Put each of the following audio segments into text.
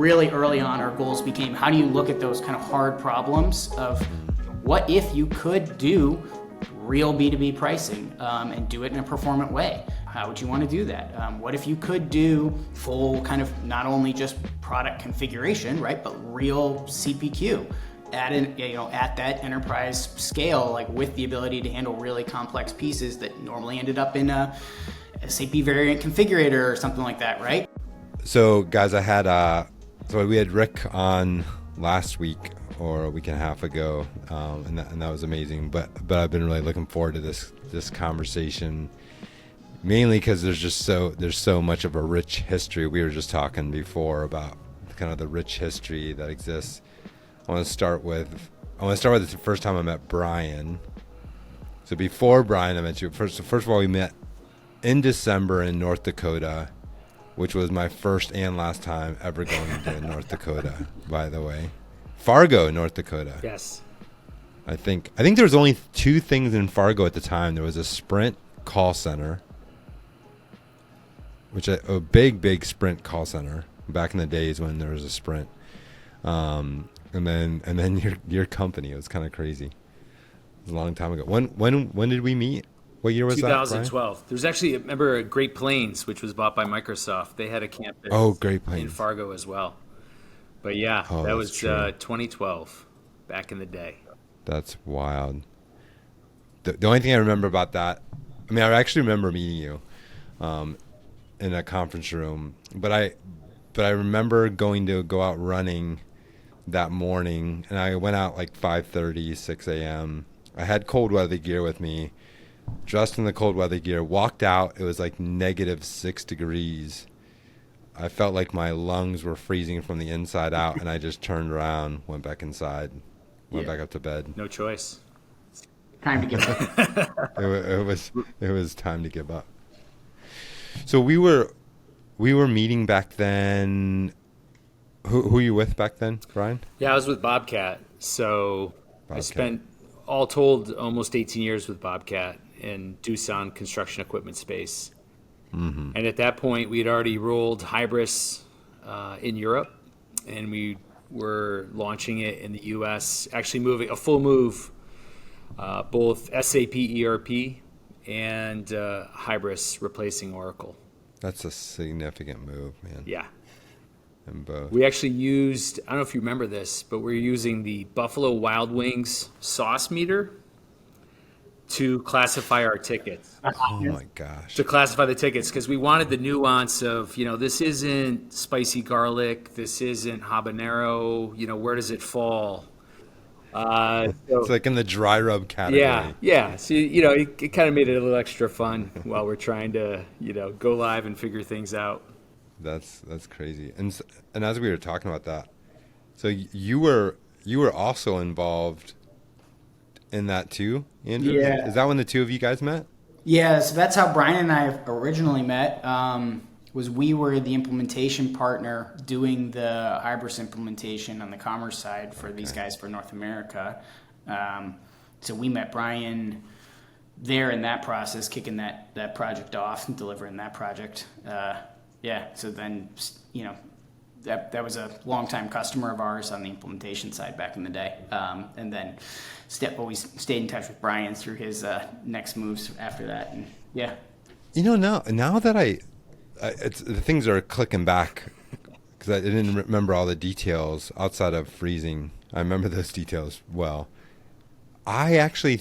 really early on, our goals became, how do you look at those kind of hard problems of what if you could do real B2B pricing and do it in a performant way? How would you want to do that? What if you could do full kind of not only just product configuration, right, but real CPQ at that enterprise scale, like with the ability to handle really complex pieces that normally ended up in a SAP variant configurator or something like that, right? So guys, we had Rick on last week or a week and a half ago, and that was amazing. But I've been really looking forward to this conversation, mainly because there's so much of a rich history. We were just talking before about kind of the rich history that exists. I want to start with the first time I met Brian. So before Brian, I met you first of all, we met in December in North Dakota, which was my first and last time ever going to North Dakota, by the way. Fargo, North Dakota. Yes. I think there was only two things in Fargo at the time. There was a Sprint call center, a big Sprint call center back in the days when there was a Sprint. And then your company. It was kind of crazy. It was a long time ago. When did we meet? What year was 2012. that, There's actually, remember Great Plains, which was bought by Microsoft. They had a campus Great Plains. in Fargo as well. But yeah, that was 2012, back in the day. That's wild. The only thing I remember about that, I mean, I actually remember meeting you in a conference room, but I remember go out running that morning, and I went out like 5:30, 6 a.m. I had cold weather gear with me, dressed in the cold weather gear, walked out. It was like -6 degrees. I felt like my lungs were freezing from the inside out, and I just turned around, went back inside, went back up to bed. No choice. Time to give up. It was time to give up. So we were meeting back then. Who were you with back then, Brian? Yeah, I was with Bobcat. So I spent, all told, almost 18 years with Bobcat in Doosan construction equipment space. Mm-hmm. And at that point, we had already rolled Hybris in Europe, and we were launching it in the U.S., actually moving a full move, both SAP ERP and Hybris replacing Oracle. That's a significant move, man. Yeah. And both. We actually used, I don't know if you remember this, but we're using the Buffalo Wild Wings sauce meter to classify our tickets. Oh my gosh. To classify the tickets, because we wanted the nuance of, this isn't spicy garlic, this isn't habanero, where does it fall? It's like in the dry rub category. Yeah. So, it kind of made it a little extra fun while we're trying to, go live and figure things out. That's crazy. And as we were talking about that, so you were also involved in that too, Andrew? Yeah. Is that when the two of you guys met? Yeah, so that's how Brian and I originally met. Was we were the implementation partner doing the Hybris implementation on the commerce side for these guys for North America. So we met Brian there in that process, kicking that project off and delivering that project. So then, that was a longtime customer of ours on the implementation side back in the day. And then always stayed in touch with Brian through his next moves after that. And yeah. Now that the things are clicking back, because I didn't remember all the details outside of freezing. I remember those details well. I actually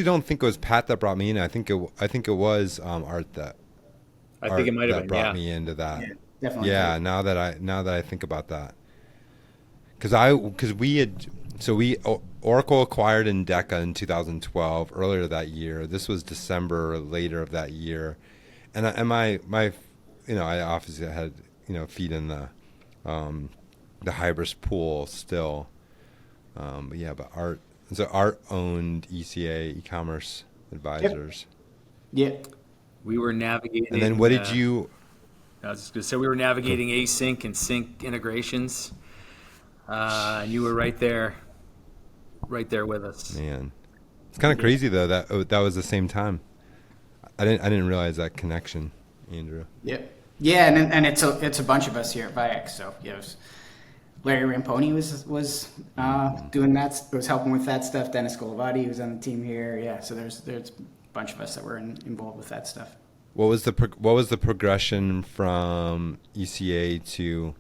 don't think it was Pat that brought me in. I think it was Art that. I think it might have been, brought me into that. Yeah, definitely. Yeah, now that I think about that, because Oracle acquired Endeca in 2012. Earlier that year, this was December later of that year, and my I obviously had feet in the Hybris pool still, but Art owned ECA e-commerce advisors. Yep. We were navigating. And then what did you? I was just going to say we were navigating async and sync integrations, and you were right there with us. Man, it's kind of crazy though that was the same time. I didn't realize that connection, Andrew. Yep. Yeah, and it's a bunch of us here at Viax. So Larry Ramponi was doing that, was helping with that stuff. Dennis Golovati was on the team here. Yeah, so there's a bunch of us that were involved with that stuff. What was the progression from ECA to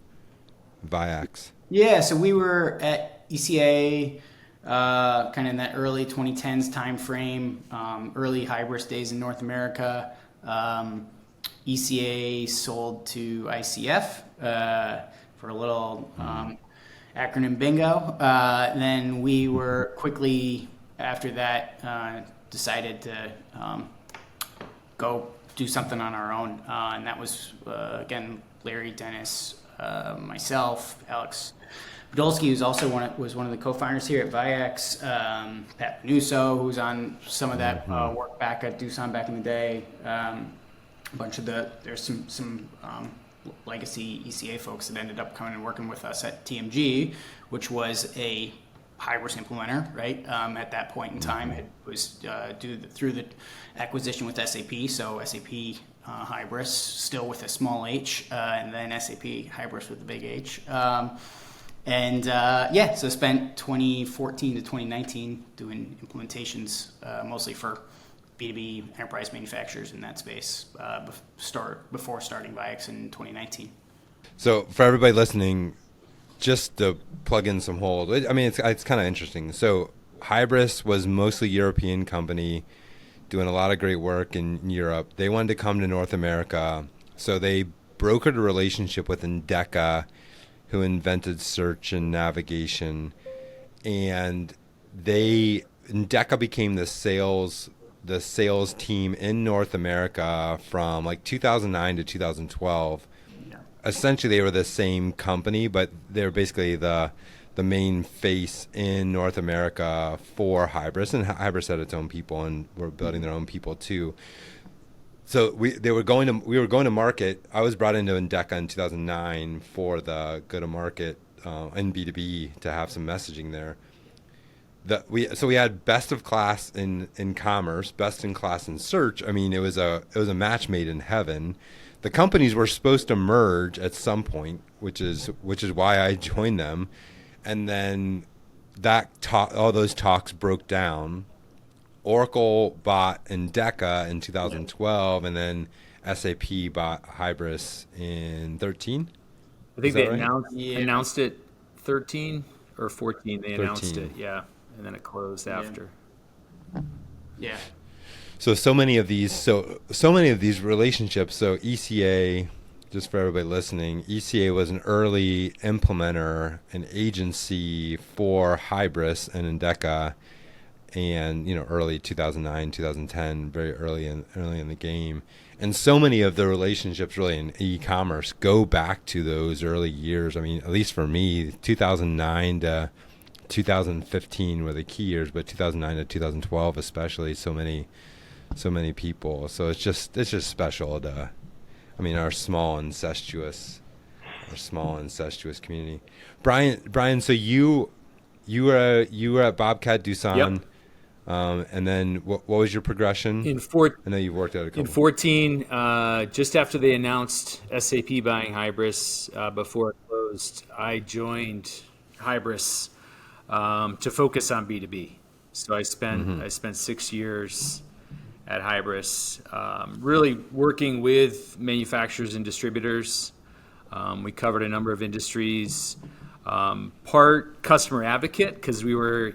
Viax? Yeah, so we were at ECA kind of in that early 2010s time frame, early Hybris days in North America. ECA sold to ICF for a little acronym bingo. Then we were quickly after that decided to go do something on our own, and that was again Larry, Dennis, myself, Alex Podolsky, who's also was one of the co-founders here at Viax, Pat Panuso, who was on some of that work back at Doosan back in the day. A bunch of there's some legacy ECA folks that ended up coming and working with us at TMG, which was a Hybris implementer, right? At that point in time, it was through the acquisition with SAP. So SAP Hybris, still with a small h, and then SAP Hybris with a big H. So spent 2014 to 2019 doing implementations, mostly for B2B enterprise manufacturers in that space before starting Viax in 2019. So for everybody listening, just to plug in some holes, I mean, it's kind of interesting. So Hybris was mostly European company doing a lot of great work in Europe. They wanted to come to North America, so they brokered a relationship with Endeca, who invented search and navigation, and Endeca became the sales team in North America from like 2009 to 2012. Essentially, they were the same company, but they were basically the main face in North America for Hybris, and Hybris had its own people, and were building their own people too. So we were going to market. I was brought into Endeca in 2009 for the go-to-market in B2B to have some messaging there. We had best of class in commerce, best in class in search. I mean, it was a match made in heaven. The companies were supposed to merge at some point, which is why I joined them, and then all those talks broke down. Oracle bought Endeca in 2012, and then SAP bought Hybris in 13. I think they announced it 13 or 14. They announced 13. it, yeah, and then it closed after. Yeah. So many of these relationships. So ECA, just for everybody listening, ECA was an early implementer, an agency for Hybris and Endeca, and early 2009, 2010, very early in the game. And so many of the relationships really in e-commerce go back to those early years. I mean, at least for me, 2009 to 2015 were the key years, but 2009 to 2012 especially, so many people. So it's just special to, our small incestuous community. Brian, so you were at Bobcat Doosan. Yep. And then what was your progression? I know you've worked at a couple. In 14, just after they announced SAP buying Hybris, before it closed, I joined Hybris to focus on B2B. So I spent 6 years at Hybris, really working with manufacturers and distributors. We covered a number of industries, part customer advocate, because we were,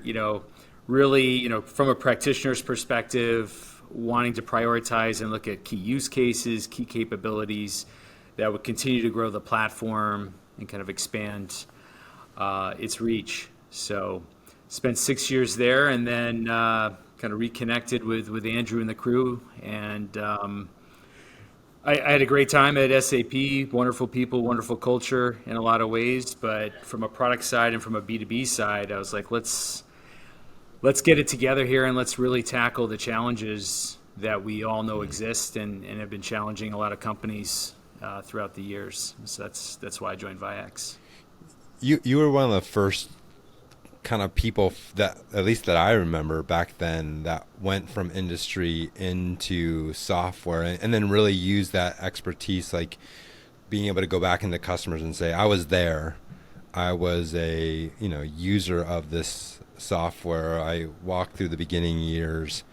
really, from a practitioner's perspective, wanting to prioritize and look at key use cases, key capabilities that would continue to grow the platform and kind of expand its reach. So spent 6 years there, and then kind of reconnected with Andrew and the crew, and I had a great time at SAP. Wonderful people, wonderful culture in a lot of ways, but from a product side and from a B2B side, I was like, let's get it together here, and let's really tackle the challenges that we all know exist and have been challenging a lot of companies throughout the years. So that's why I joined Viax. You were one of the first kind of people that, at least that I remember back then, that went from industry into software and then really used that expertise, like being able to go back into customers and say, I was there. I was a user of this software. I walked through the beginning years,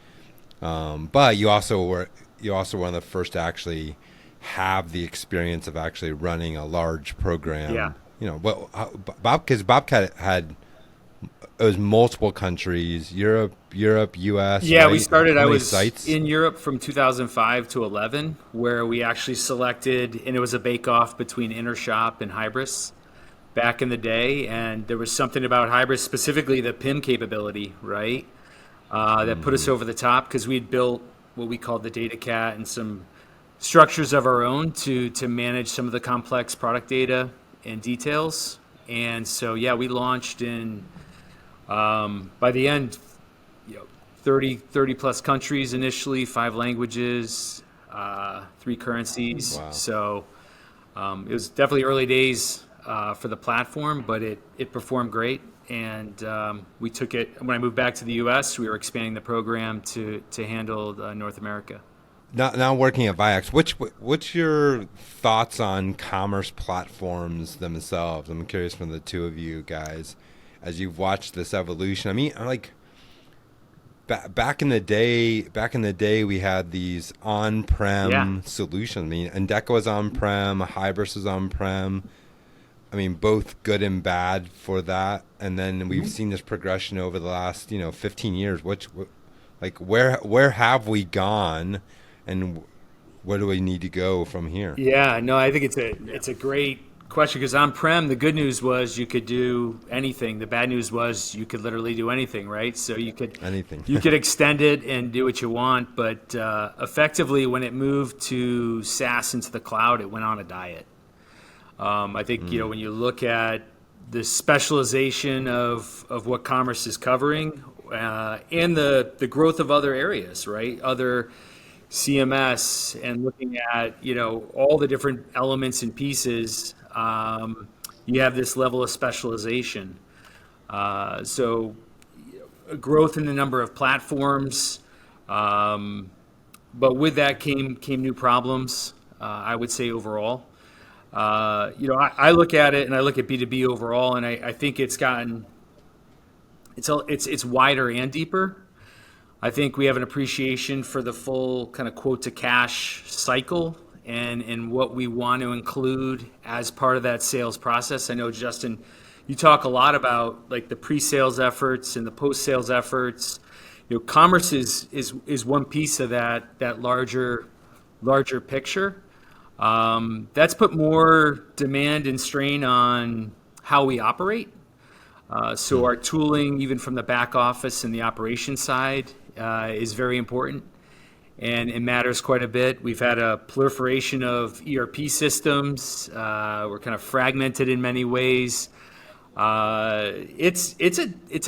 but you also were one of the first to actually have the experience of actually running a large program. Yeah. Because Bobcat had, it was multiple countries, Europe, U.S. Yeah, right? we started. How I many was sites? in Europe from 2005 to 11, where we actually selected, and it was a bake-off between Intershop and Hybris back in the day. And there was something about Hybris, specifically the PIM capability, right, that put us over the top, because we had built what we called the data cat and some structures of our own to manage some of the complex product data and details. And so, yeah, we launched in, by the end, 30 plus countries initially, 5 languages, 3 currencies. Wow. So it was definitely early days for the platform, but it performed great. And we took it, when I moved back to the U.S., we were expanding the program to handle North America. Now working at Viax, what's your thoughts on commerce platforms themselves? I'm curious from the two of you guys, as you've watched this evolution. I mean, like back in the day, we had these on-prem solutions. I mean, Endeca was on-prem, Hybris was on-prem. I mean, both good and bad for that. And then we've seen this progression over the last 15 years. Where have we gone? And where do we need to go from here? Yeah, no, I think it's a great question, because on-prem, the good news was you could do anything. The bad news was you could literally do anything, right? So you could extend it and do what you want, but effectively, when it moved to SaaS into the cloud, it went on a diet. I think when you look at the specialization of what commerce is covering, and the growth of other areas, right? Other CMS, and looking at all the different elements and pieces, you have this level of specialization. So a growth in the number of platforms, but with that came new problems. I would say overall, I look at it, and I look at B2B overall, and I think it's gotten it's wider and deeper. I think we have an appreciation for the full kind of quote to cash cycle and what we want to include as part of that sales process. I know, Justin, you talk a lot about like the pre-sales efforts and the post-sales efforts. Commerce is one piece of that larger picture. That's put more demand and strain on how we operate. So our tooling, even from the back office and the operations side, is very important, and it matters quite a bit. We've had a proliferation of ERP systems. We're kind of fragmented in many ways. It's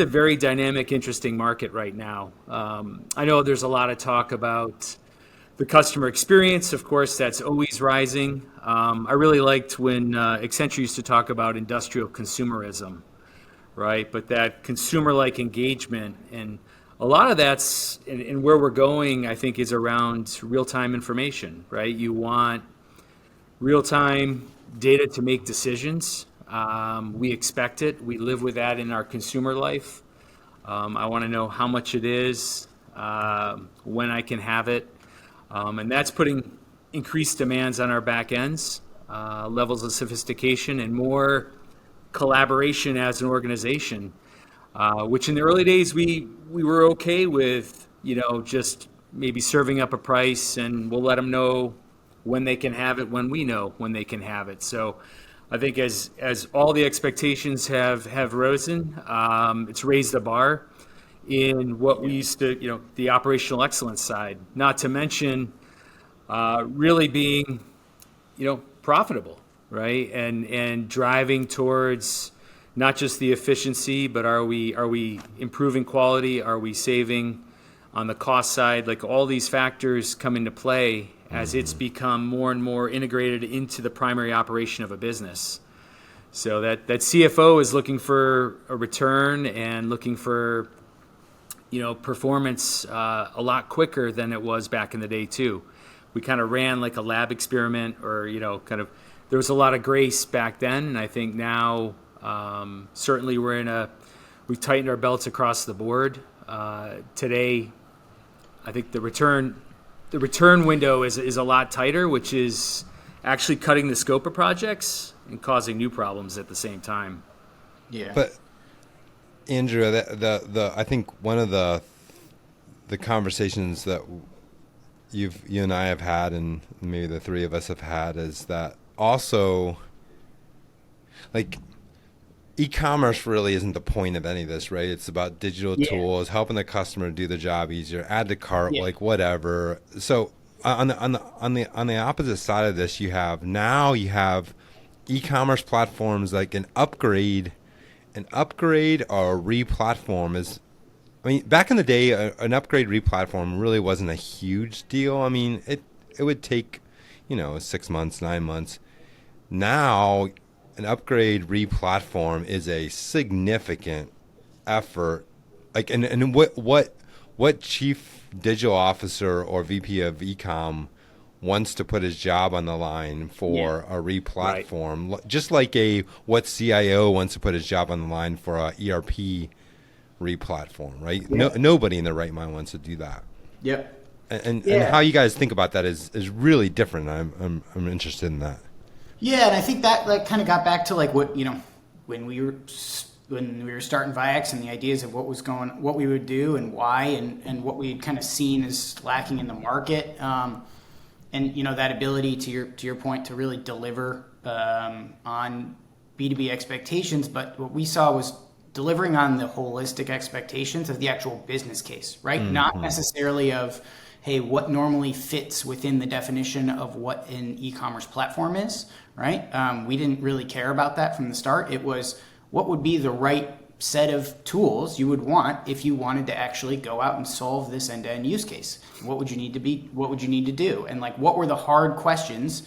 a very dynamic, interesting market right now. I know there's a lot of talk about the customer experience. Of course, that's always rising. I really liked when Accenture used to talk about industrial consumerism, right? But that consumer-like engagement, and a lot of that's, and where we're going, I think, is around real-time information, right? You want real-time data to make decisions. We expect it. We live with that in our consumer life. I want to know how much it is, when I can have it. And that's putting increased demands on our back ends, levels of sophistication, and more collaboration as an organization. Which in the early days we were okay with, just maybe serving up a price, and we'll let them know when they can have it, when we know when they can have it. So I think as all the expectations have risen, it's raised the bar in what we used to, the operational excellence side, not to mention really being, profitable, right? And driving towards not just the efficiency, but are we improving quality? Are we saving on the cost side? Like, all these factors come into play as it's become more and more integrated into the primary operation of a business. So that CFO is looking for a return and looking for, performance a lot quicker than it was back in the day too. We kind of ran like a lab experiment, or there was a lot of grace back then, and I think now Certainly, we've tightened our belts across the board. Today, I think the return window is a lot tighter, which is actually cutting the scope of projects and causing new problems at the same time. Yeah. But Andrew, I think one of the conversations that you and I have had, and maybe the three of us have had, is that also, like, e-commerce really isn't the point of any of this, right? It's about digital tools, helping the customer do the job easier, add to cart, like whatever. So on the opposite side of this, you have e-commerce platforms like an upgrade or a re-platform is. I mean, back in the day, an upgrade re-platform really wasn't a huge deal. I mean, it would take, 6 months, 9 months. Now, an upgrade re-platform is a significant effort. Like, and what chief digital officer or VP of ecom wants to put his job on the line for a re-platform? Right. Just like what CIO wants to put his job on the line for a ERP re-platform, right? Yeah. Nobody in their right mind wants to do that. Yep. And how you guys think about that is really different. I'm interested in that. Yeah, and I think that kind of got back to what when we were starting Viax and the ideas of what we would do and why, and what we had kind of seen as lacking in the market, and that ability to your point to really deliver on B2B expectations. But what we saw was delivering on the holistic expectations of the actual business case, right? Mm-hmm. Not necessarily of, hey, what normally fits within the definition of what an e-commerce platform is, right? We didn't really care about that from the start. It was what would be the right set of tools you would want if you wanted to actually go out and solve this end-to-end use case. What would you need to do? And what were the hard questions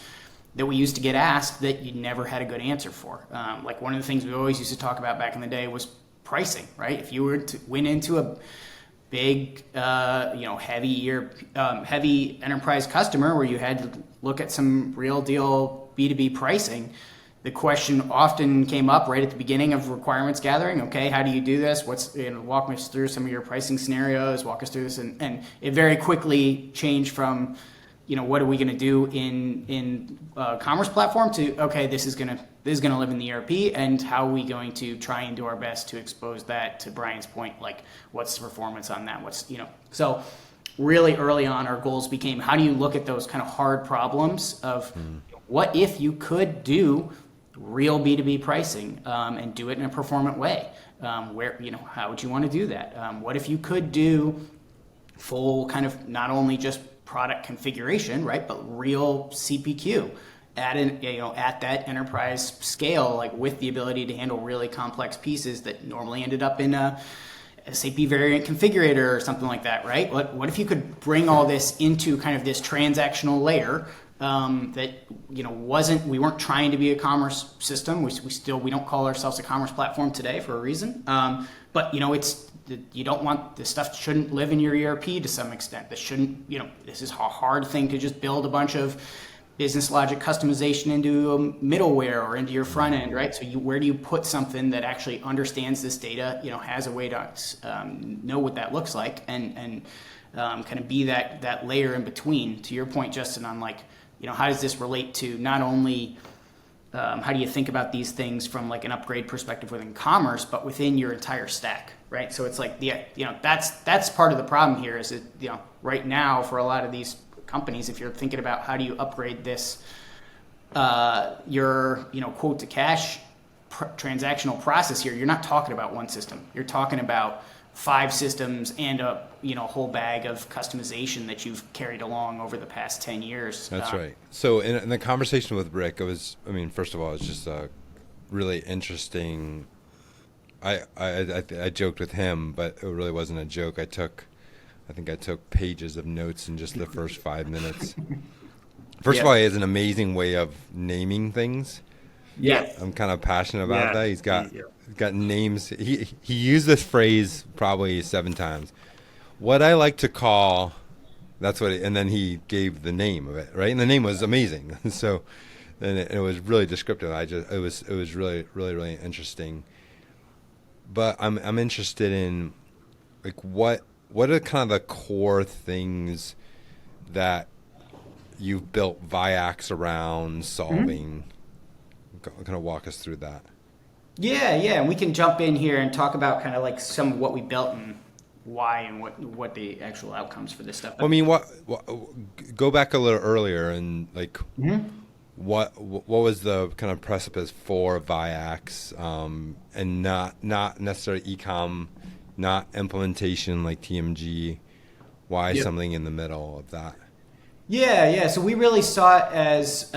that we used to get asked that you never had a good answer for? One of the things we always used to talk about back in the day was pricing, right? If you went into a big, heavy enterprise customer where you had to look at some real deal B2B pricing, the question often came up right at the beginning of requirements gathering. Okay, how do you do this? Walk me through some of your pricing scenarios. Walk us through this, and it very quickly changed from, what are we going to do in commerce platform to, okay, this is going to live in the ERP, and how are we going to try and do our best to expose that, to Brian's point, what's the performance on that? So really early on, our goals became, how do you look at those kind of hard problems of what if you could do real B2B pricing and do it in a performant way? How would you want to do that? What if you could do full kind of not only just product configuration, right, but real CPQ at that enterprise scale, with the ability to handle really complex pieces that normally ended up in a SAP variant configurator or something like that, right? What if you could bring all this into kind of this transactional layer that we weren't trying to be a commerce system. We don't call ourselves a commerce platform today for a reason. But you don't want this stuff shouldn't live in your ERP to some extent. This shouldn't, this is a hard thing to just build a bunch of business logic customization into a middleware or into your front end, right? So where do you put something that actually understands this data, has a way to know what that looks like, and kind of be that layer in between. To your point, Justin, on how does this relate to not only how do you think about these things from an upgrade perspective within commerce, but within your entire stack, right? So it's that's part of the problem here is that, right now for a lot of these companies, if you're thinking about how do you upgrade this, your, quote to cash transactional process here, you're not talking about one system. You're talking about 5 systems and a whole bag of customization that you've carried along over the past 10 years. That's right. So in the conversation with Rick, first of all, it's just a really interesting. I joked with him, but it really wasn't a joke. I think I took pages of notes in just the first 5 minutes. First of all, he has an amazing way of naming things. Yeah, I'm kind of passionate about that. He's got names. He used this phrase probably 7 times. What I like to call, and then he gave the name of it, right? And the name was amazing. So and it was really descriptive. It was really, really, really interesting. But I'm interested in like what are kind of the core things that you've built Viax around solving? Kind of walk us through that. Yeah, and we can jump in here and talk about kind of like some of what we built and why and what the actual outcomes for this stuff. Well, I mean, what go back a little earlier and like what was the kind of precipice for Viax, and not necessarily e-com, not implementation like TMG. Why something in the middle of that? Yeah. So we really saw it as,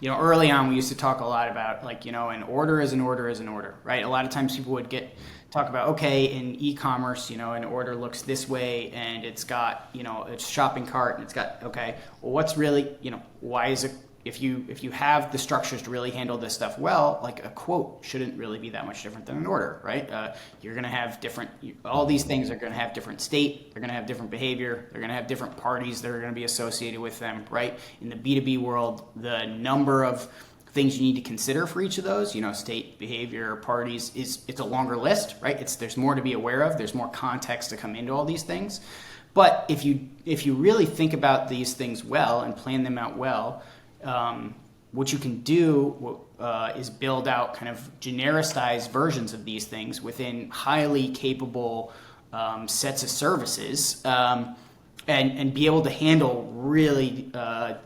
early on we used to talk a lot about like, an order is an order is an order, right? A lot of times people would talk about, okay, in e-commerce, an order looks this way and it's got, it's shopping cart and it's got, okay, well, what's really, why is it, if you have the structures to really handle this stuff well, like a quote shouldn't really be that much different than an order, right? You're going to have all these things are going to have different state, they're going to have different behavior, they're going to have different parties that are going to be associated with them, right? In the B2B world, the number of things you need to consider for each of those, state, behavior, parties, it's a longer list, right? There's more to be aware of, there's more context to come into all these things. But if you really think about these things well and plan them out well, what you can do is build out kind of genericized versions of these things within highly capable sets of services, and be able to handle really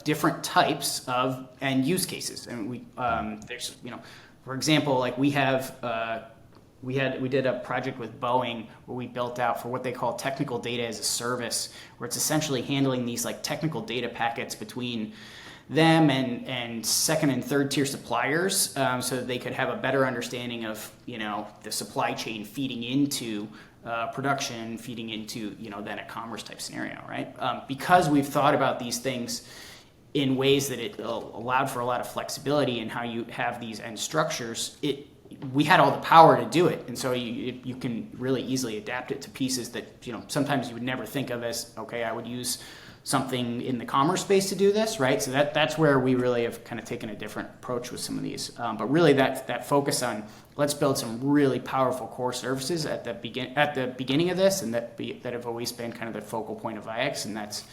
different types of end use cases. And there's for example, like we did a project with Boeing where we built out for what they call technical data as a service, where it's essentially handling these like technical data packets between them and second and third tier suppliers, so that they could have a better understanding of the supply chain feeding into production, feeding into then a commerce type scenario, right? Because we've thought about these things in ways that it allowed for a lot of flexibility in how you have these end structures. We had all the power to do it, and so you can really easily adapt it to pieces that sometimes you would never think of as, okay, I would use something in the commerce space to do this, right? So that's where we really have kind of taken a different approach with some of these. But really that focus on let's build some really powerful core services at the beginning of this, and that have always been kind of the focal point of Viax, and that's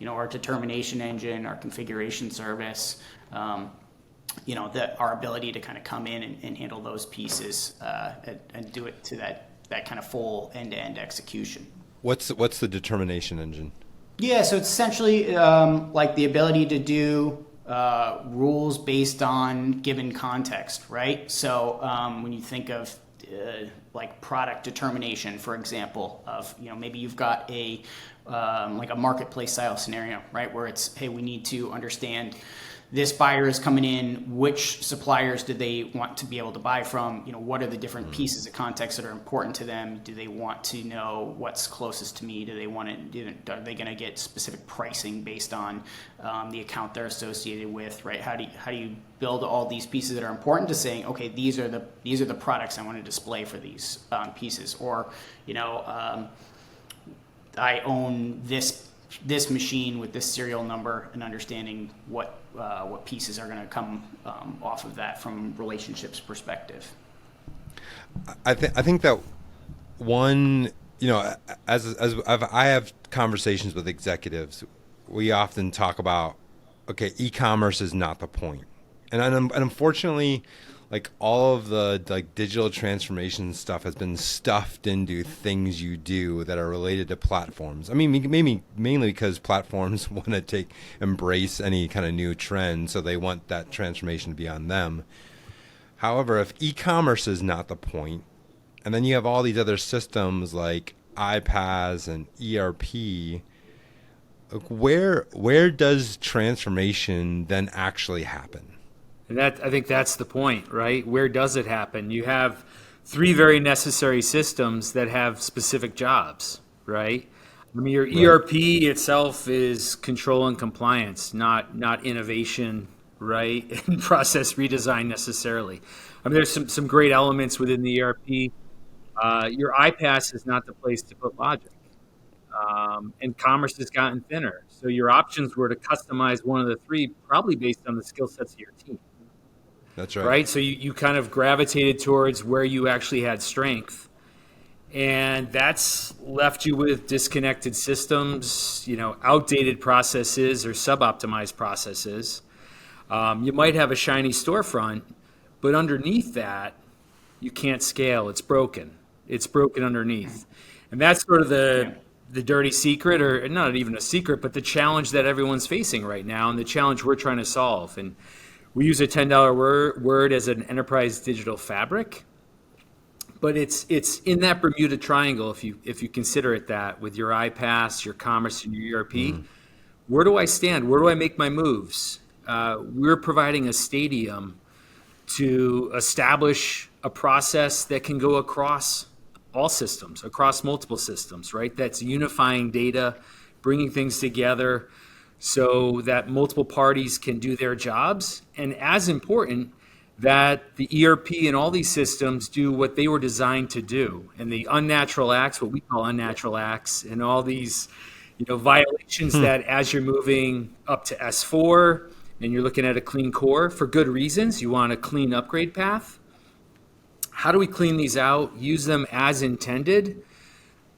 our determination engine, our configuration service, our ability to kind of come in and handle those pieces and do it to that kind of full end-to-end execution. What's the determination engine? Yeah, so it's essentially like the ability to do rules based on given context, right? So when you think of like product determination, for example, of maybe you've got a like a marketplace style scenario, right, where it's, hey, we need to understand this buyer is coming in, which suppliers do they want to be able to buy from? What are the different pieces of context that are important to them? Do they want to know what's closest to me? Are they going to get specific pricing based on the account they're associated with, right? How do you build all these pieces that are important to saying, okay, these are the products I want to display for these pieces, or I own this machine with this serial number, and understanding what pieces are going to come off of that from relationships perspective. I think that one, as I have conversations with executives, we often talk about, okay, e-commerce is not the point, and unfortunately, like all of the like digital transformation stuff has been stuffed into things you do that are related to platforms. I mean, maybe mainly because platforms want to embrace any kind of new trend, so they want that transformation to be on them. However, if e-commerce is not the point, and then you have all these other systems like iPaaS and ERP, where does transformation then actually happen? And I think that's the point, right? Where does it happen? You have three very necessary systems that have specific jobs, right? I mean, your ERP itself is control and compliance, not innovation, right? And process redesign necessarily. I mean, there's some great elements within the ERP. Your iPaaS is not the place to put logic. and commerce has gotten thinner. So your options were to customize one of the three, probably based on the skill sets of your team. That's right. Right? So you kind of gravitated towards where you actually had strength. And that's left you with disconnected systems, outdated processes or sub-optimized processes. You might have a shiny storefront, but underneath that, you can't scale. It's broken. It's broken underneath. And that's sort of the dirty secret, or not even a secret, but the challenge that everyone's facing right now and the challenge we're trying to solve. And we use a $10 word as an enterprise digital fabric. But it's in that Bermuda Triangle, if you consider it that, with your iPaaS, your commerce, and your ERP. Where do I stand? Where do I make my moves? We're providing a stadium to establish a process that can go across all systems, across multiple systems, right? That's unifying data, bringing things together so that multiple parties can do their jobs. And as important, that the ERP and all these systems do what they were designed to do. And the unnatural acts, what we call unnatural acts, and all these violations that as you're moving up to S4 and you're looking at a clean core for good reasons, you want a clean upgrade path. How do we clean these out, use them as intended,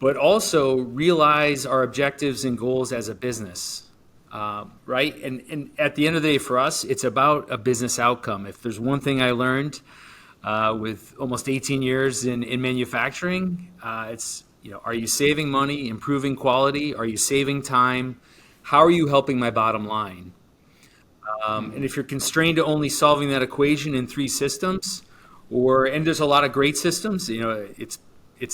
but also realize our objectives and goals as a business? Right? And at the end of the day, for us, it's about a business outcome. If there's one thing I learned with almost 18 years in manufacturing, it's, are you saving money, improving quality? Are you saving time? How are you helping my bottom line? And if you're constrained to only solving that equation in three systems, and there's a lot of great systems, it's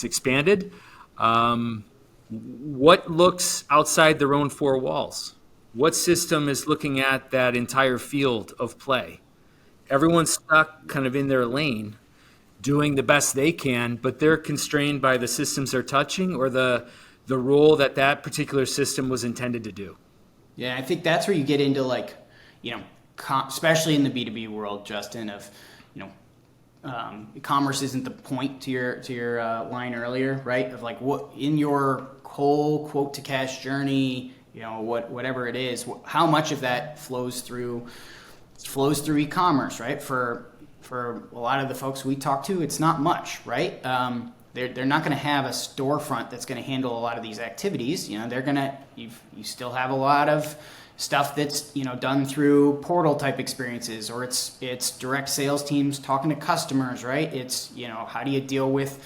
expanded. What looks outside their own four walls? What system is looking at that entire field of play? Everyone's stuck kind of in their lane, doing the best they can, but they're constrained by the systems they're touching or the role that particular system was intended to do. Yeah, I think that's where you get into especially in the B2B world, Justin, of commerce isn't the point to your line earlier, right? Of what in your whole quote to cash journey, whatever it is, how much of that flows through e-commerce, right? For a lot of the folks we talk to, it's not much, right? They're not going to have a storefront that's going to handle a lot of these activities. They're going to you still have a lot of stuff that's done through portal type experiences, or it's direct sales teams talking to customers, right? It's how do you deal with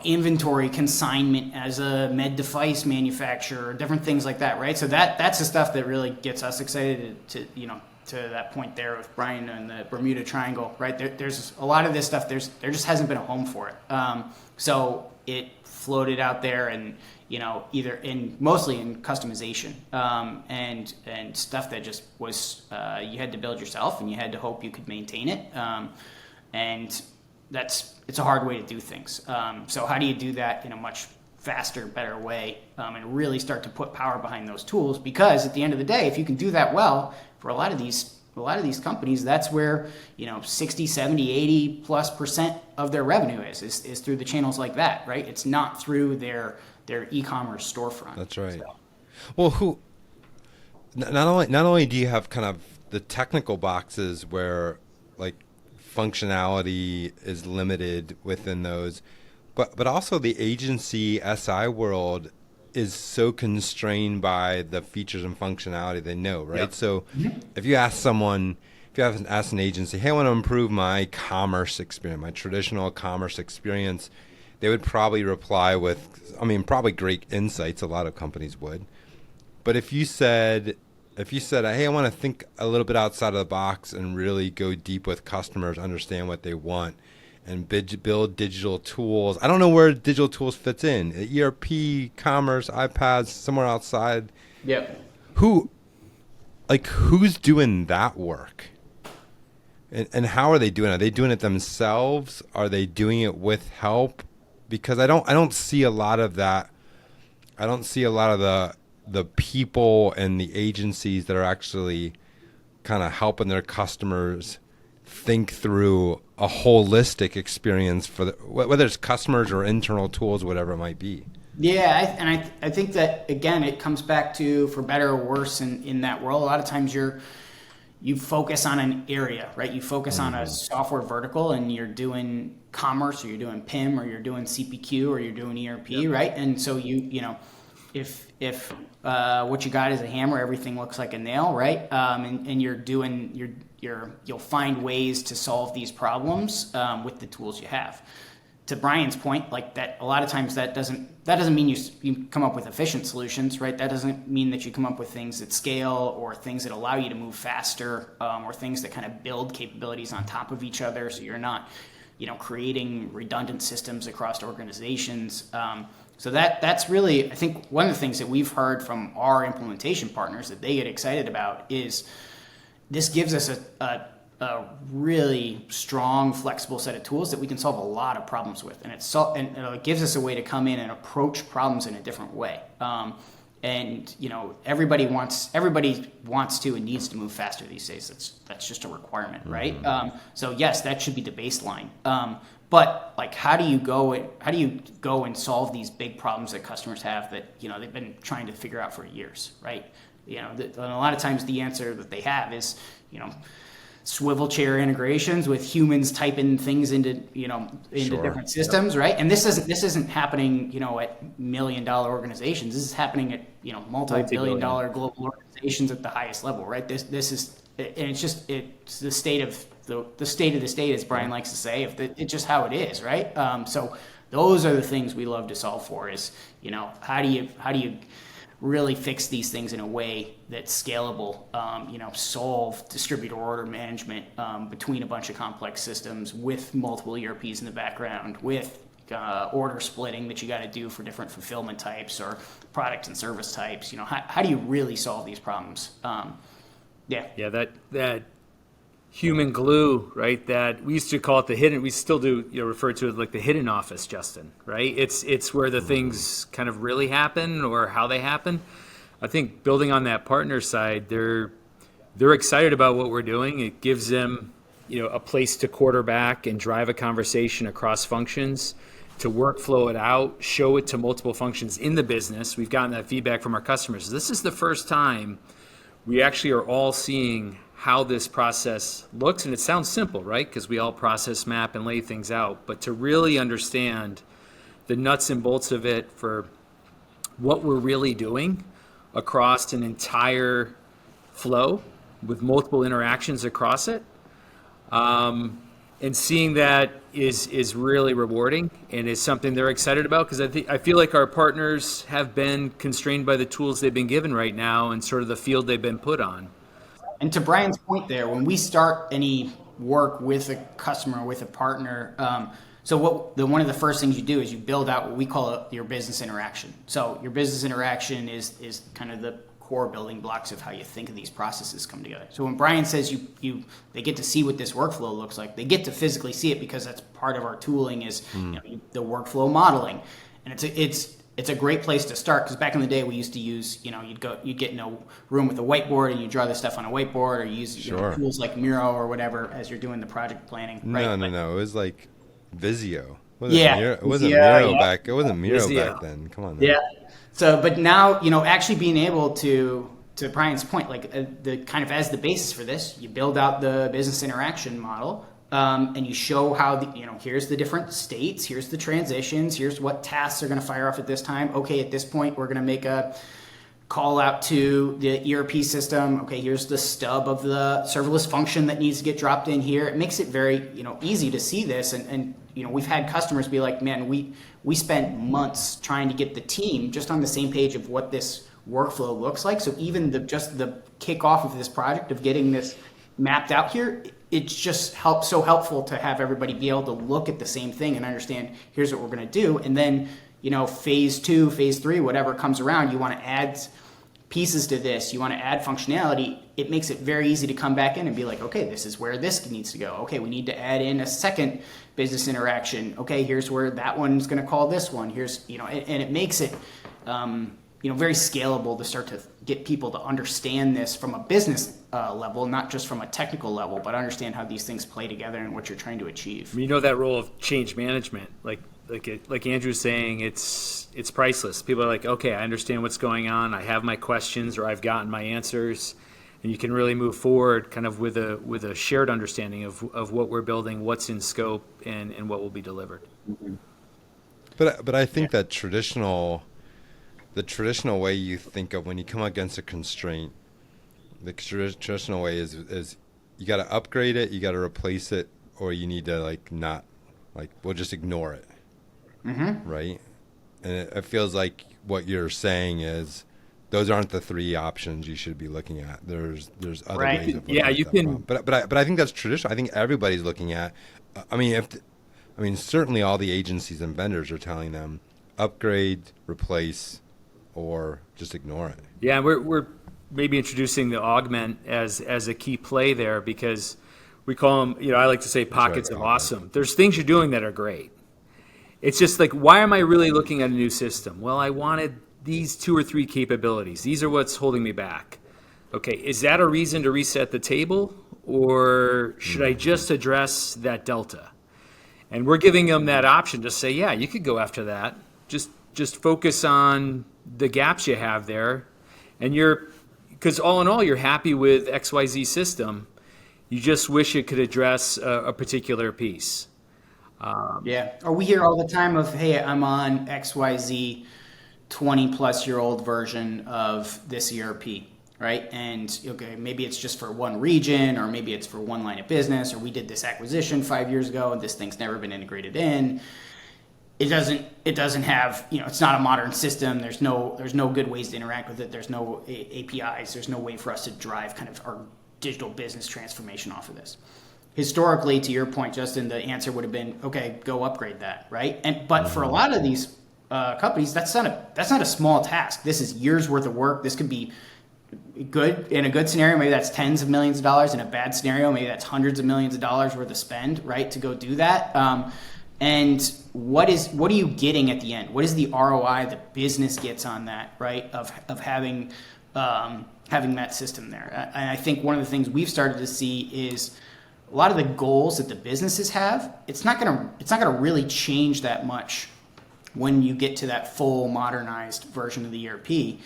inventory consignment as a med device manufacturer, different things like that, right? So that's the stuff that really gets us excited to that point there with Brian and the Bermuda Triangle, right? There's a lot of this stuff. There just hasn't been a home for it. So it floated out there, and mostly in customization and stuff that just was you had to build yourself, and you had to hope you could maintain it. And it's a hard way to do things. So how do you do that in a much faster, better way, and really start to put power behind those tools? Because at the end of the day, if you can do that well, for a lot of these companies, that's where 60, 70, 80+% of their revenue is through the channels like that, right? It's not through their e-commerce storefront. That's right. So. Well, not only do you have kind of the technical boxes where functionality is limited within those, but also the agency SI world is so constrained by the features and functionality they know, right? Yep. So if you ask an agency, hey, I want to improve my commerce experience, my traditional commerce experience, they would probably reply with, probably great insights. A lot of companies would. But if you said, hey, I want to think a little bit outside of the box and really go deep with customers, understand what they want, and build digital tools. I don't know where digital tools fits in. ERP, commerce, iPaaS, somewhere outside. Yep. Who's doing that work? And how are they doing it? Are they doing it themselves? Are they doing it with help? Because I don't see a lot of that. I don't see a lot of the people and the agencies that are actually kind of helping their customers think through a holistic experience for whether it's customers or internal tools, whatever it might be. Yeah, I think that, again, it comes back to, for better or worse, in that world, a lot of times you focus on an area, right? You focus on a software vertical, and you're doing commerce, or you're doing PIM, or you're doing CPQ, or you're doing ERP, right? And so if what you got is a hammer, everything looks like a nail, right? And you'll find ways to solve these problems with the tools you have. To Brian's point, like that, a lot of times that doesn't mean you come up with efficient solutions, right? That doesn't mean that you come up with things that scale, or things that allow you to move faster, or things that kind of build capabilities on top of each other, so you're not, creating redundant systems across organizations. So that's really, I think, one of the things that we've heard from our implementation partners that they get excited about is this gives us a really strong, flexible set of tools that we can solve a lot of problems with, and it gives us a way to come in and approach problems in a different way. And everybody wants to and needs to move faster these days. That's just a requirement, right? So yes, that should be the baseline. But like, how do you go and solve these big problems that customers have that they've been trying to figure out for years, right? And a lot of times the answer that they have is swivel chair integrations with humans typing things into different systems, right? And this isn't happening at $1 million organizations. This is happening at multi-billion-dollar global organizations at the highest level, right? This is, and it's the state of the state of the state, as Brian likes to say. It's just how it is, right? So those are the things we love to solve for. Is how do you really fix these things in a way that's scalable, solve distributor order management between a bunch of complex systems with multiple ERPs in the background, with order splitting that you got to do for different fulfillment types or product and service types. How do you really solve these problems? That human glue, right? That we used to call it the hidden. We still do, refer to it like the hidden office, Justin. Right? It's where the things kind of really happen, or how they happen. I think building on that partner side, they're excited about what we're doing. It gives them, a place to quarterback and drive a conversation across functions, to workflow it out, show it to multiple functions in the business. We've gotten that feedback from our customers. This is the first time we actually are all seeing how this process looks, and it sounds simple, right? Because we all process map and lay things out, but to really understand the nuts and bolts of it for what we're really doing across an entire flow with multiple interactions across it, and seeing that is really rewarding, and is something they're excited about, because I feel like our partners have been constrained by the tools they've been given right now and sort of the field they've been put on. And to Brian's point there, when we start any work with a customer, with a partner, one of the first things you do is you build out what we call your business interaction. So your business interaction is kind of the core building blocks of how you think of these processes come together. So when Brian says they get to see what this workflow looks like, they get to physically see it, because that's part of our tooling is the workflow modeling, and it's a great place to start, because back in the day we used to use, you'd get in a room with a whiteboard and you draw the stuff on a whiteboard, or use tools like Miro or whatever as you're doing the project planning. Right? No. It was like Visio. It wasn't Miro back. It wasn't Miro back then. Come on. Yeah. So, but now, actually being able to Brian's point, like the kind of as the basis for this, you build out the business interaction model. And you show how here's the different states, here's the transitions, here's what tasks are going to fire off at this time. Okay, at this point, we're going to make a call out to the ERP system. Okay, here's the stub of the serverless function that needs to get dropped in here. It makes it very easy to see this, and we've had customers be like, man, we spent months trying to get the team just on the same page of what this workflow looks like. So even the kickoff of this project of getting this mapped out here, it's just so helpful to have everybody be able to look at the same thing and understand, here's what we're going to do. And then, phase 2, phase 3, whatever comes around, you want to add pieces to this, you want to add functionality. It makes it very easy to come back in and be like, okay, this is where this needs to go. Okay, we need to add in a second business interaction. Okay, here's where that one's going to call this one. Here's, and it makes it, very scalable to start to get people to understand this from a business level, not just from a technical level, but understand how these things play together and what you're trying to achieve. That role of change management, like like Andrew's saying, it's priceless. People are like, okay, I understand what's going on. I have my questions, or I've gotten my answers, and you can really move forward kind of with a shared understanding of what we're building, what's in scope, and what will be delivered. But I think that the traditional way you think of when you come against a constraint, the traditional way is you got to upgrade it, you got to replace it, or you need to we'll just ignore it, right? And it feels like what you're saying is those aren't the three options you should be looking at. There's other ways of looking at them. But I think that's traditional. I think everybody's looking at. Certainly all the agencies and vendors are telling them upgrade, replace, or just ignore it. Yeah, we're maybe introducing the augment as a key play there, because we call them, I like to say pockets of awesome. There's things you're doing that are great. It's just like, why am I really looking at a new system? Well, I wanted these 2 or 3 capabilities. These are what's holding me back. Okay, is that a reason to reset the table, or should I just address that delta? And we're giving them that option to say, yeah, you could go after that. Just focus on the gaps you have there, and because all in all, you're happy with XYZ system. You just wish it could address a particular piece. Or we hear all the time of, hey, I'm on XYZ 20-plus-year-old version of this ERP, right? And okay, maybe it's just for one region, or maybe it's for one line of business, or we did this acquisition 5 years ago and this thing's never been integrated in. It doesn't have, it's not a modern system. There's no good ways to interact with it. There's no APIs. There's no way for us to drive kind of our digital business transformation off of this. Historically, to your point, Justin, the answer would have been, okay, go upgrade that, right? But for a lot of these companies, that's not a small task. This is years worth of work. This could be good in a good scenario. Maybe that's tens of millions of dollars. In a bad scenario, maybe that's hundreds of millions of dollars worth of spend, right, to go do that. And what are you getting at the end? What is the ROI the business gets on that, right? Of having that system there. And I think one of the things we've started to see is a lot of the goals that the businesses have. It's not gonna really change that much when you get to that full modernized version of the ERP.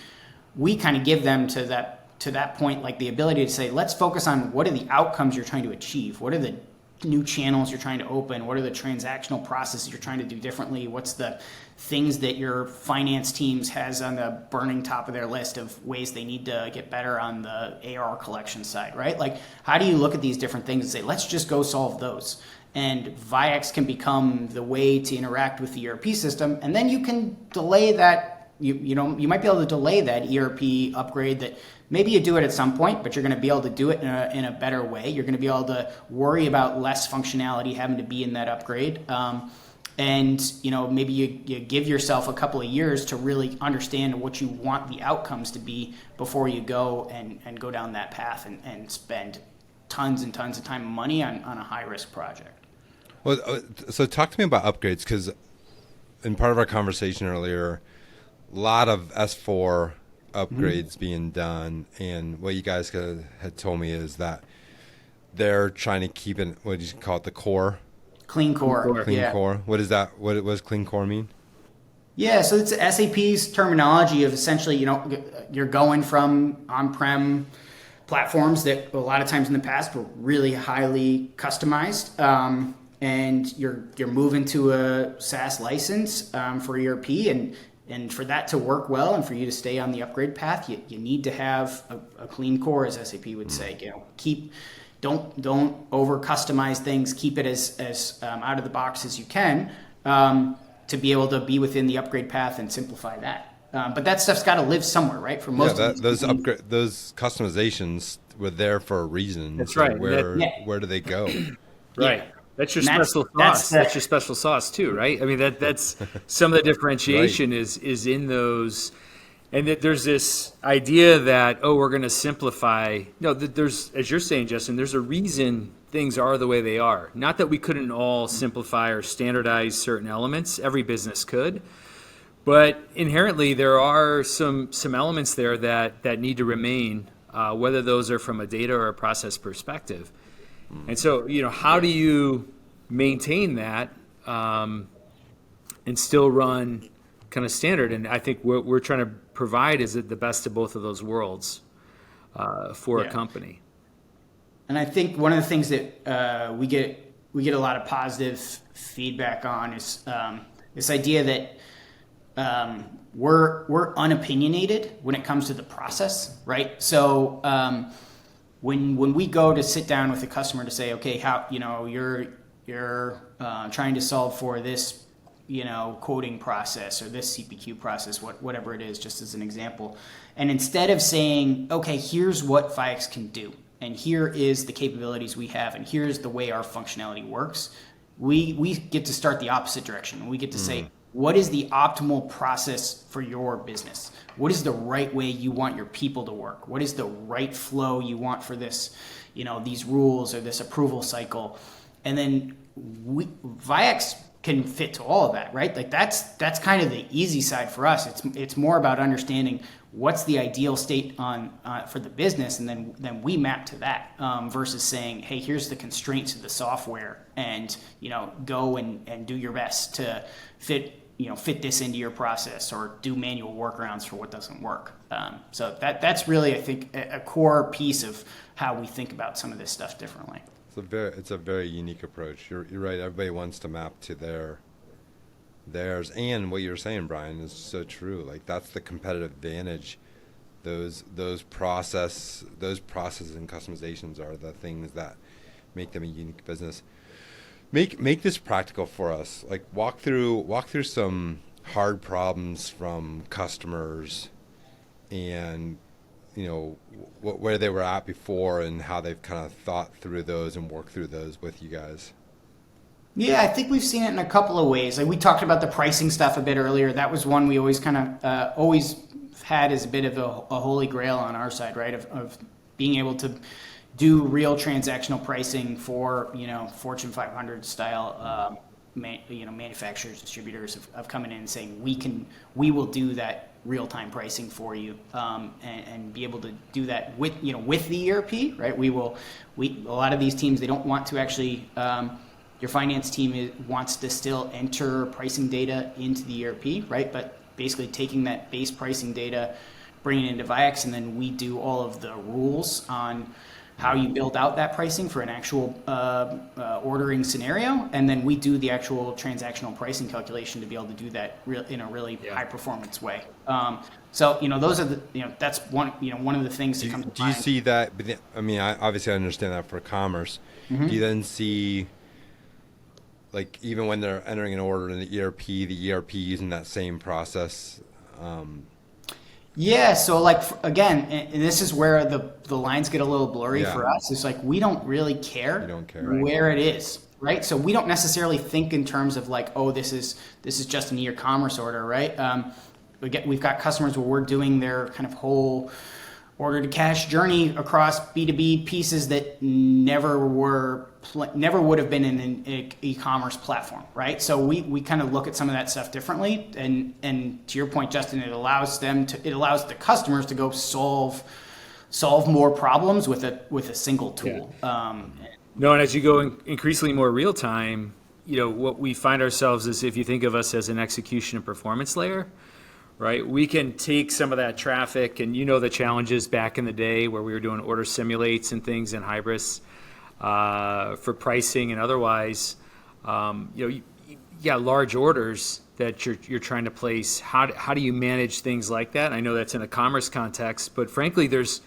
We kind of give them to that point, like the ability to say, let's focus on what are the outcomes you're trying to achieve. What are the new channels you're trying to open? What are the transactional processes you're trying to do differently? What's the things that your finance teams has on the burning top of their list of ways they need to get better on the AR collection side, right? Like, how do you look at these different things and say, let's just go solve those? And Viax can become the way to interact with the ERP system, and then you can delay that. You might be able to delay that ERP upgrade that maybe you do it at some point, but you're going to be able to do it in a better way. You're going to be able to worry about less functionality having to be in that upgrade. And maybe you give yourself a couple of years to really understand what you want the outcomes to be before you go and go down that path and spend tons and tons of time and money on a high-risk project. Well, so talk to me about upgrades, because in part of our conversation earlier, a lot of S4 upgrades being done, and what you guys had told me is that they're trying to keep it, what do you call it, the core? Clean core. Clean core. What is that? What does clean core mean? Yeah, so it's SAP's terminology of essentially, you're going from on-prem platforms that a lot of times in the past were really highly customized, and you're moving to a SaaS license for ERP, and for that to work well and for you to stay on the upgrade path, you need to have a clean core, as SAP would say. Don't over customize things. Keep it as out of the box as you can to be able to be within the upgrade path and simplify that. But that stuff's got to live somewhere, right? For most of those customizations were there for a reason. That's so right. Where do they go? Right. Yeah. That's your special sauce. That's your special sauce too, right? I mean, that's some of the differentiation right. is in those, and that there's this idea that we're going to simplify. No, there's, as you're saying, Justin, there's a reason things are the way they are. Not that we couldn't all simplify or standardize certain elements. Every business could, but inherently there are some elements there that need to remain, whether those are from a data or a process perspective. And so, how do you maintain that and still run kind of standard. And I think what we're trying to provide is the best of both of those worlds for a company. And I think one of the things that we get a lot of positive feedback on is this idea that we're unopinionated when it comes to the process, right? So when we go to sit down with a customer to say, okay, how you're trying to solve for this quoting process or this CPQ process, whatever it is, just as an example, and instead of saying, okay, here's what Viax can do, and here is the capabilities we have, and here's the way our functionality works, we get to start the opposite direction. We get to say, what is the optimal process for your business? What is the right way you want your people to work? What is the right flow you want for this, these rules or this approval cycle? And then Viax can fit to all of that, right? Like that's kind of the easy side for us. It's more about understanding what's the ideal state for the business, and then we map to that versus saying, hey, here's the constraints of the software, and go and do your best to fit this into your process, or do manual workarounds for what doesn't work. So that's really, I think, a core piece of how we think about some of this stuff differently. It's a very unique approach. You're right. Everybody wants to map to theirs, and what you're saying, Brian, is so true. Like, that's the competitive advantage. Those processes and customizations are the things that make them a unique business. Make this practical for us. Like, walk through some hard problems from customers, and where they were at before, and how they've kind of thought through those and worked through those with you guys. Yeah, I think we've seen it in a couple of ways. Like, we talked about the pricing stuff a bit earlier. That was one we always kind of always had as a bit of a holy grail on our side, right? Of being able to do real transactional pricing for Fortune 500 style manufacturers, distributors of coming in and saying we will do that real-time pricing for you, and be able to do that with the ERP, right? A lot of these teams, they don't want to actually, your finance team wants to still enter pricing data into the ERP, right? But basically taking that base pricing data, bringing it into Viax, and then we do all of the rules on how you build out that pricing for an actual ordering scenario, and then we do the actual transactional pricing calculation to be able to do that in a really high performance way. So those are that's one one of the things that comes to mind. Do you see that? I mean, obviously I understand that for commerce. Mm-hmm. Do you then see, like, even when they're entering an order in the ERP using that same process? Yeah, so like, again, and this is where the lines get a little blurry for us. It's like, we don't really care, where it is, right? So we don't necessarily think in terms of like, oh, this is just an e-commerce order, right? We've got customers where we're doing their kind of whole order to cash journey across B2B pieces that never would have been in an e-commerce platform, right? So we kind of look at some of that stuff differently, and to your point, Justin, it allows the customers to go solve more problems with a single tool. No, and as you go increasingly more real time, what we find ourselves is, if you think of us as an execution and performance layer, right? We can take some of that traffic, and the challenges back in the day where we were doing order simulates and things in Hybris for pricing and otherwise. Large orders that you're trying to place. How do you manage things like that? I know that's in a commerce context, but frankly, there's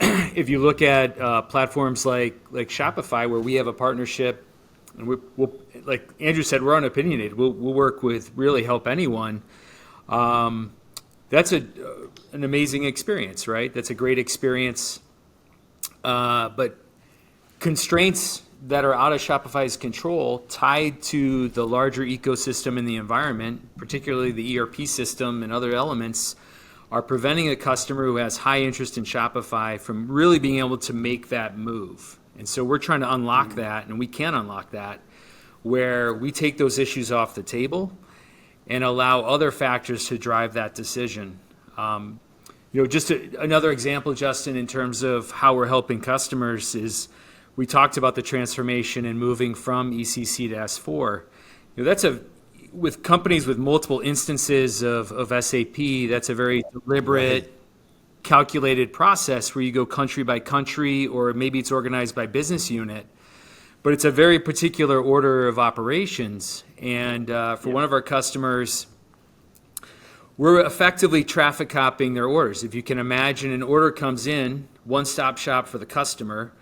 if you look at platforms like Shopify, where we have a partnership, and we'll, like Andrew said, we're unopinionated. We'll work with really help anyone. That's an amazing experience, right? That's a great experience. But constraints that are out of Shopify's control, tied to the larger ecosystem in the environment, particularly the ERP system and other elements, are preventing a customer who has high interest in Shopify from really being able to make that move. And so we're trying to unlock that, and we can unlock that, where we take those issues off the table and allow other factors to drive that decision. Just another example, Justin, in terms of how we're helping customers is, we talked about the transformation and moving from ECC to S4. with companies with multiple instances of SAP, that's a very deliberate, calculated process where you go country by country, or maybe it's organized by business unit. But it's a very particular order of operations. And for one of our customers, we're effectively traffic copying their orders. If you can imagine, an order comes in, one-stop shop for the customer,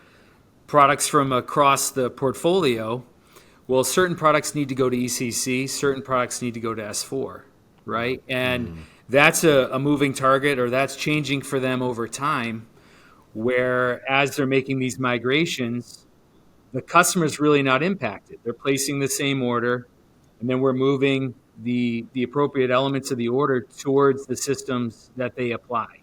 products from across the portfolio. Well, certain products need to go to ECC, certain products need to go to S4, right? And that's a moving target, or that's changing for them over time, where as they're making these migrations, the customer's really not impacted. They're placing the same order, and then we're moving the appropriate elements of the order towards the systems that they apply.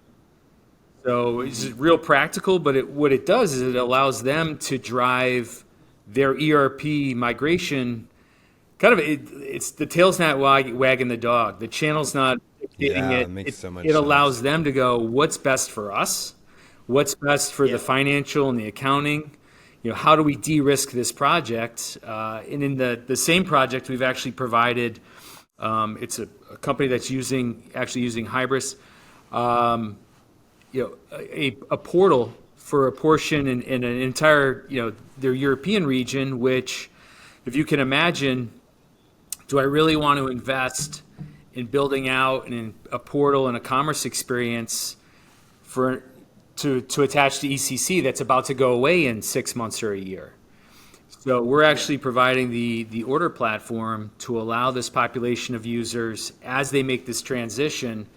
So it's real practical, but what it does is it allows them to drive their ERP migration. It's the tail's not wagging the dog. The channel's not dictating it. It makes so much it allows sense. them to go, what's best for us? What's best for the financial and the accounting? How do we de-risk this project? And in the same project, we've actually provided, it's a company that's using Hybris, a portal for a portion in an entire, their European region, which, if you can imagine, do I really want to invest in building out a portal and a commerce experience to attach to ECC that's about to go away in 6 months or a year? So we're actually providing the order platform to allow this population of users as they make this transition.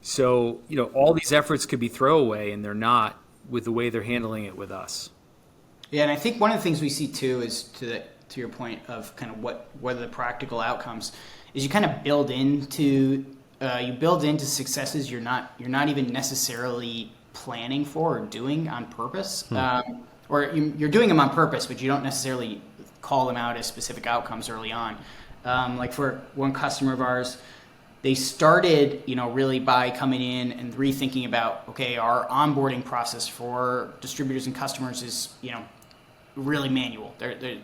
So, all these efforts could be throwaway, and they're not with the way they're handling it with us. Yeah, and I think one of the things we see too is to your point of kind of what are the practical outcomes is you kind of build into successes you're not even necessarily planning for or doing on purpose, or you're doing them on purpose, but you don't necessarily call them out as specific outcomes early on. Like for one customer of ours, they started, really by coming in and rethinking about, okay, our onboarding process for distributors and customers is, really manual.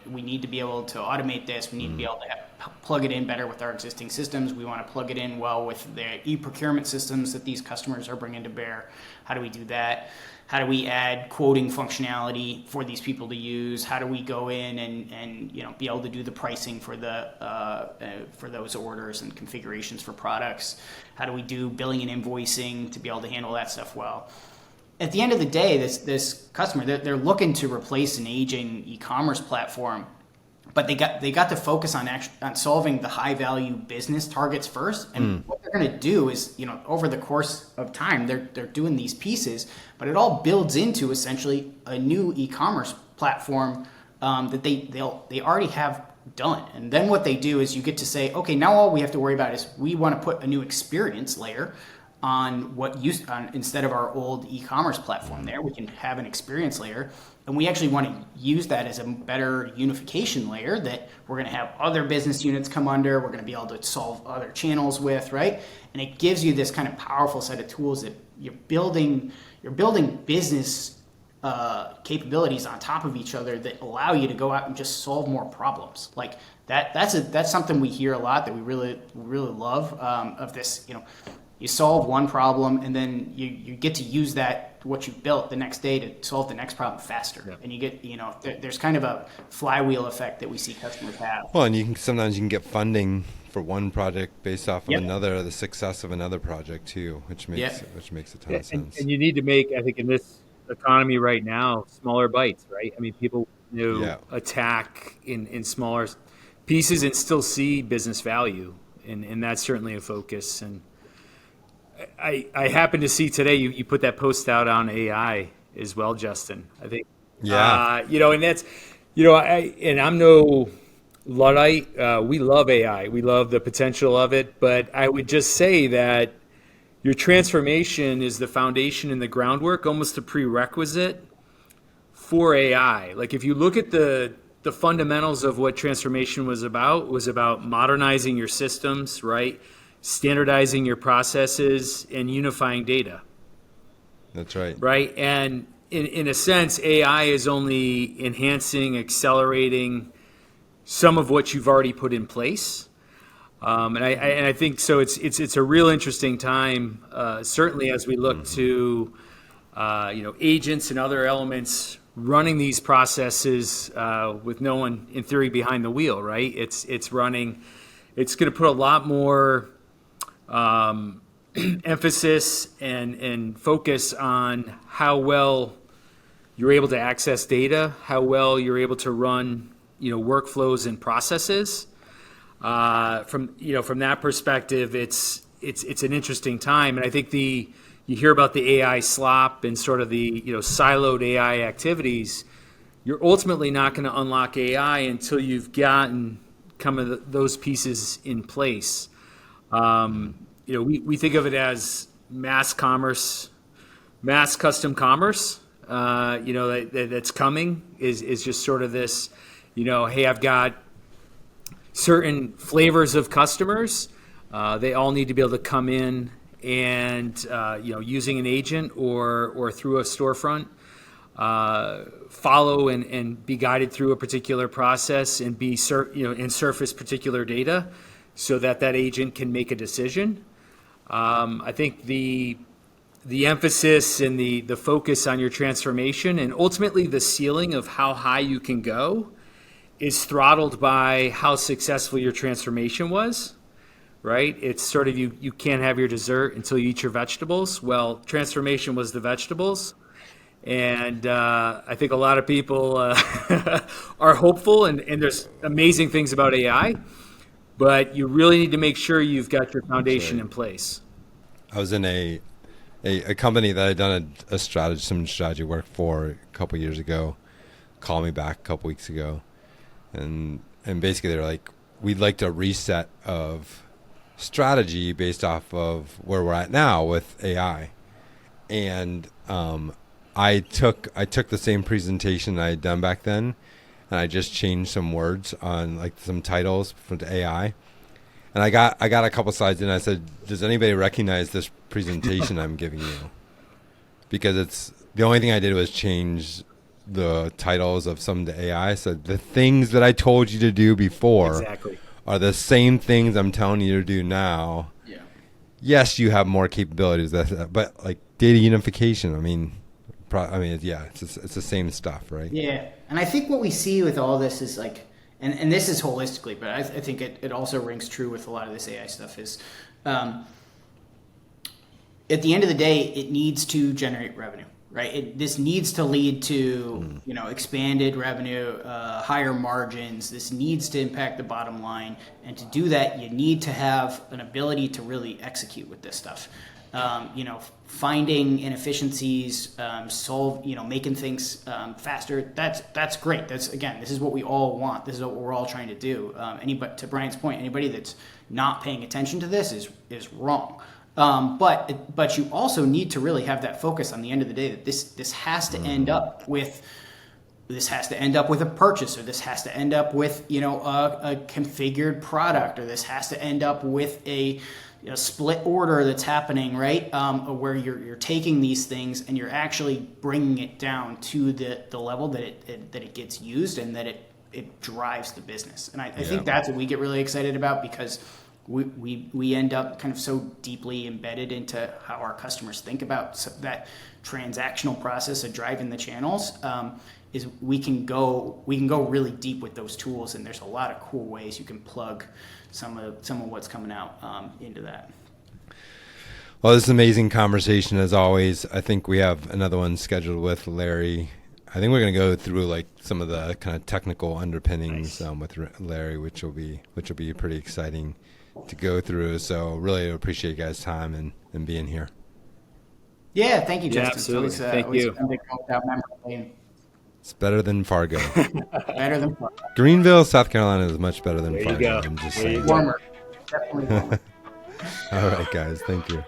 We need to be able to automate this. We need to be able to plug it in better with our existing systems. We want to plug it in well with the e-procurement systems that these customers are bringing to bear. How do we do that? How do we add quoting functionality for these people to use? How do we go in and be able to do the pricing for for those orders and configurations for products? How do we do billing and invoicing to be able to handle that stuff well? At the end of the day, this customer, they're looking to replace an aging e-commerce platform, but they got to focus on solving the high value business targets first. And what they're going to do is, over the course of time, they're doing these pieces, but it all builds into essentially a new e-commerce platform that they already have done. And then what they do is you get to say, okay, now all we have to worry about is we want to put a new experience layer on instead of our old e-commerce platform there. We can have an experience layer, and we actually want to use that as a better unification layer that we're going to have other business units come under. We're going to be able to solve other channels with, right? And it gives you this kind of powerful set of tools that you're building business capabilities on top of each other that allow you to go out and just solve more problems. Like that's something we hear a lot that we really love, of this, you solve one problem, and then you get to use what you built the next day to solve the next problem faster. Yep. And you get, there's kind of a flywheel effect that we see customers have. Well, and sometimes you can get funding for one project based off of another, the success of another project too, which makes a ton of sense. And you need to make, I think in this economy right now, smaller bites, right? I mean, people attack in smaller pieces and still see business value, and that's certainly a focus. And I happen to see today you put that post out on AI as well, Justin. I think, and that's, and I'm no Luddite. We love AI. We love the potential of it. But I would just say that your transformation is the foundation and the groundwork, almost a prerequisite for AI. Like if you look at the fundamentals of what transformation was about modernizing your systems, right? Standardizing your processes and unifying data. That's right. Right. And in a sense, AI is only enhancing, accelerating some of what you've already put in place. I think so. It's a real interesting time, certainly as we look to agents and other elements running these processes with no one in theory behind the wheel, right? It's running. It's going to put a lot more emphasis and focus on how well you're able to access data, how well you're able to run workflows and processes. From that perspective, it's an interesting time, and I think you hear about the AI slop and sort of the siloed AI activities. You're ultimately not going to unlock AI until you've gotten those pieces in place. We think of it as mass commerce, mass custom commerce. That's coming is just sort of this. Hey, I've got certain flavors of customers. They all need to be able to come in and using an agent or through a storefront, follow and be guided through a particular process and and surface particular data so that agent can make a decision. I think the emphasis and the focus on your transformation and ultimately the ceiling of how high you can go is throttled by how successful your transformation was, right? It's sort of you can't have your dessert until you eat your vegetables. Well, transformation was the vegetables. And I think a lot of people are hopeful, and there's amazing things about AI, but you really need to make sure you've got your foundation in place. I was in a company that I'd done some strategy work for a couple of years ago, called me back a couple weeks ago. And basically they're like, we'd like a reset of strategy based off of where we're at now with AI. And I took the same presentation I had done back then, and I just changed some words on like some titles for the AI. And I got a couple slides in. I said, does anybody recognize this presentation I'm giving you? Because the only thing I did was change the titles of some of the AI. So the things that I told you to do before are the same things I'm telling you to do now. Yeah. Yes, you have more capabilities, but like data unification. It's the same stuff, right? Yeah, and I think what we see with all this is like, and this is holistically, but I think it also rings true with a lot of this AI stuff is, at the end of the day, it needs to generate revenue. Right. This needs to lead to, expanded revenue, higher margins. This needs to impact the bottom line. And to do that, you need to have an ability to really execute with this stuff. Finding inefficiencies, making things faster. That's great. This is what we all want. This is what we're all trying to do. To Brian's point, anybody that's not paying attention to this is wrong. But you also need to really have that focus on the end of the day that this has to end up with a purchase, or this has to end up with a configured product, or this has to end up with a split order that's happening, right? Where you're taking these things and you're actually bringing it down to the level that it gets used and that it drives the business. And I think that's what we get really excited about, because we end up kind of so deeply embedded into how our customers think about that transactional process of driving the channels. Is we can go really deep with those tools, and there's a lot of cool ways you can plug some of what's coming out into that. Well, this is an amazing conversation as always. I think we have another one scheduled with Larry. I think we're going to go through like some of the kind of technical underpinnings with Larry, which will be pretty exciting to go through. So really appreciate you guys' time and being here. Yeah, thank you, Justin. Yeah, absolutely. Thank you. It's better than Fargo. Better than Fargo. Greenville, South Carolina is much better than Fargo. Go. I'm just saying. Warmer. Definitely warmer. All right, guys. Thank you.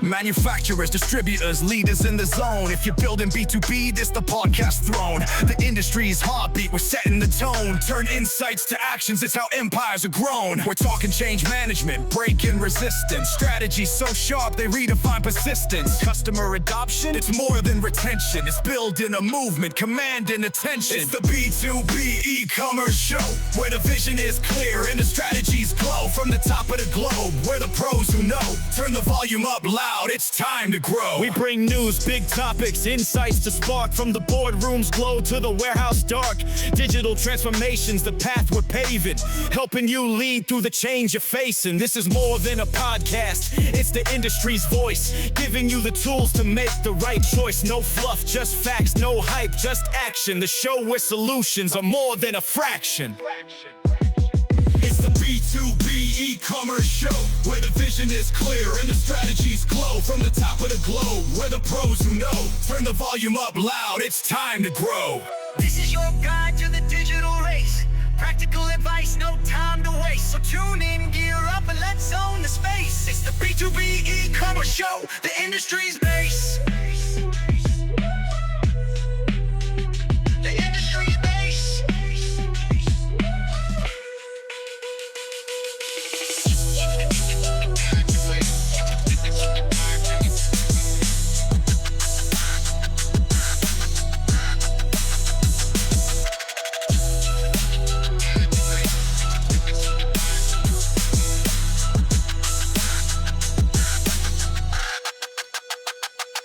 Manufacturers, distributors, leaders in the zone. If you're building B2B, this the podcast throne. The industry's heartbeat, we're setting the tone. Turn insights to actions, it's how empires are grown. We're talking change management, breaking resistance. Strategies so sharp, they redefine persistence. Customer adoption, it's more than retention. It's building a movement, commanding attention. It's the B2B e-commerce show, where the vision is clear and the strategies glow. From the top of the globe, we're the pros who know. Turn the volume up loud, it's time to grow. We bring news, big topics, insights to spark. From the boardroom's glow to the warehouse dark. Digital transformations, the path we're paving, helping you lead through the change you're facing. This is more than a podcast, it's the industry's voice, giving you the tools to make the right choice. No fluff, just facts, no hype, just action. The show where solutions are more than a fraction. It's the B2B e-commerce show, where the vision is clear and the strategies glow. From the top of the globe, we're the pros who know. Turn the volume up loud, it's time to grow. This is your guide to the digital race. Practical advice, no time to waste. So tune in, gear up, and let's own the space. It's the B2B e-commerce show, the industry's base. The industry's base.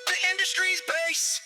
The industry's base.